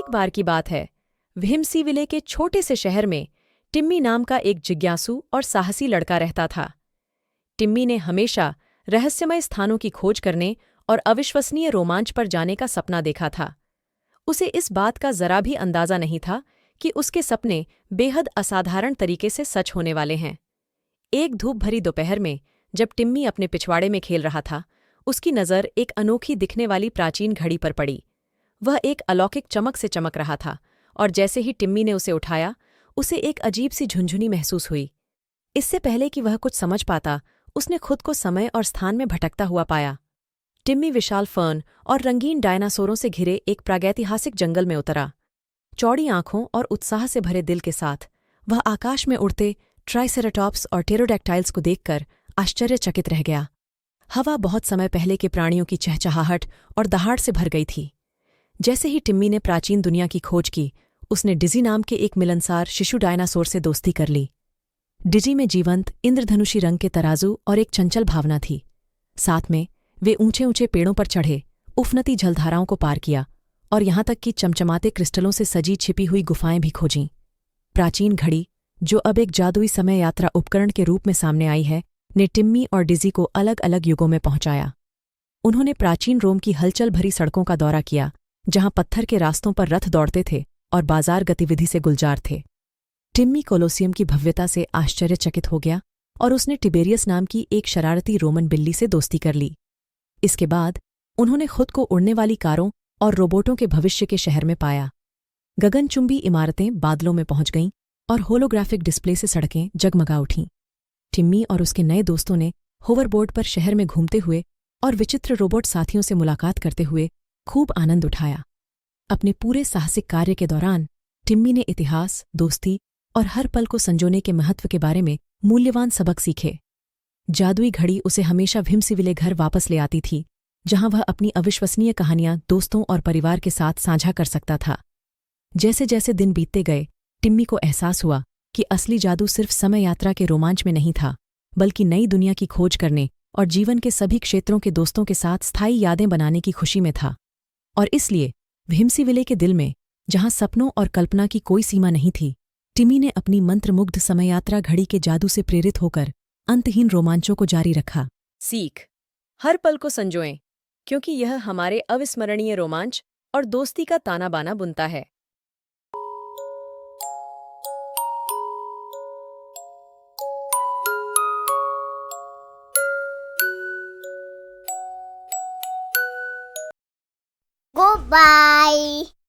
एक बार की बात है। विम्सीविले के छोटे से शहर में टिम्मी नाम का एक जिज्ञासु और साहसी लड़का रहता था। टिम्मी ने हमेशा रहस्यमय स्थानों की खोज करने और अविश्वसनीय रोमांच पर जाने का सपना देखा था। उसे इस बात का जरा भी अंदाजा नहीं था कि उसके सपने बेहद असाधारण तरीके से सच होने वाले हैं। एक धूप भरी दोपहर में जब टिम्मी अपने पिछवाड़े में खेल रहा था, उसकी नज़र एक अनोखी दिखने वाली प्राचीन घड़ी पर पड़ी। वह एक अलौकिक चमक से चमक रहा था और जैसे ही टिम्मी ने उसे उठाया, उसे एक अजीब सी झुंझुनी महसूस हुई। इससे पहले कि वह कुछ समझ पाता, उसने खुद को समय और स्थान में भटकता हुआ पाया। टिम्मी विशाल फर्न और रंगीन डायनासोरों से घिरे एक प्रागैतिहासिक जंगल में उतरा। चौड़ी आंखों और उत्साह से भरे दिल के साथ वह आकाश में उड़ते ट्राइसेराटॉप्स और टेरोडैक्टाइल्स को देखकर आश्चर्यचकित रह गया। हवा बहुत समय पहले के प्राणियों की चहचहाहट और दहाड़ से भर गई थी। जैसे ही टिम्मी ने प्राचीन दुनिया की खोज की, उसने डिजी नाम के एक मिलनसार शिशु डायनासोर से दोस्ती कर ली। डिजी में जीवंत इंद्रधनुषी रंग के तराजू और एक चंचल भावना थी। साथ में वे ऊंचे ऊंचे पेड़ों पर चढ़े, उफनती जलधाराओं को पार किया और यहां तक कि चमचमाते क्रिस्टलों से सजी छिपी हुई गुफाएं भी खोजीं। प्राचीन घड़ी, जो अब एक जादुई समय यात्रा उपकरण के रूप में सामने आई है, ने टिम्मी और डिजी को अलग अलग युगों में पहुंचाया। उन्होंने प्राचीन रोम की हलचल भरी सड़कों का दौरा किया, जहां पत्थर के रास्तों पर रथ दौड़ते थे और बाजार गतिविधि से गुलजार थे। टिम्मी कोलोसियम की भव्यता से आश्चर्यचकित हो गया और उसने टिबेरियस नाम की एक शरारती रोमन बिल्ली से दोस्ती कर ली। इसके बाद उन्होंने खुद को उड़ने वाली कारों और रोबोटों के भविष्य के शहर में पाया। गगनचुंबी इमारतें बादलों में पहुंच गईं और होलोग्राफिक डिस्प्ले से सड़कें जगमगा उठीं। टिम्मी और उसके नए दोस्तों ने होवरबोर्ड पर शहर में घूमते हुए और विचित्र रोबोट साथियों से मुलाकात करते हुए खूब आनंद उठाया। अपने पूरे साहसिक कार्य के दौरान टिम्मी ने इतिहास, दोस्ती और हर पल को संजोने के महत्व के बारे में मूल्यवान सबक सीखे। जादुई घड़ी उसे हमेशा विम्सीविले घर वापस ले आती थी, जहां वह अपनी अविश्वसनीय कहानियां दोस्तों और परिवार के साथ साझा कर सकता था। जैसे जैसे दिन बीतते गए, टिम्मी को एहसास हुआ कि असली जादू सिर्फ समय यात्रा के रोमांच में नहीं था, बल्कि नई दुनिया की खोज करने और जीवन के सभी क्षेत्रों के दोस्तों के साथ स्थायी यादें बनाने की खुशी में था। और इसलिए विम्सीविले के दिल में, जहां सपनों और कल्पना की कोई सीमा नहीं थी, टिम्मी ने अपनी मंत्रमुग्ध समय यात्रा घड़ी के जादू से प्रेरित होकर अंतहीन रोमांचों को जारी रखा। सीख: हर पल को संजोएं, क्योंकि यह हमारे अविस्मरणीय रोमांच और दोस्ती का ताना बाना बुनता है। Goodbye.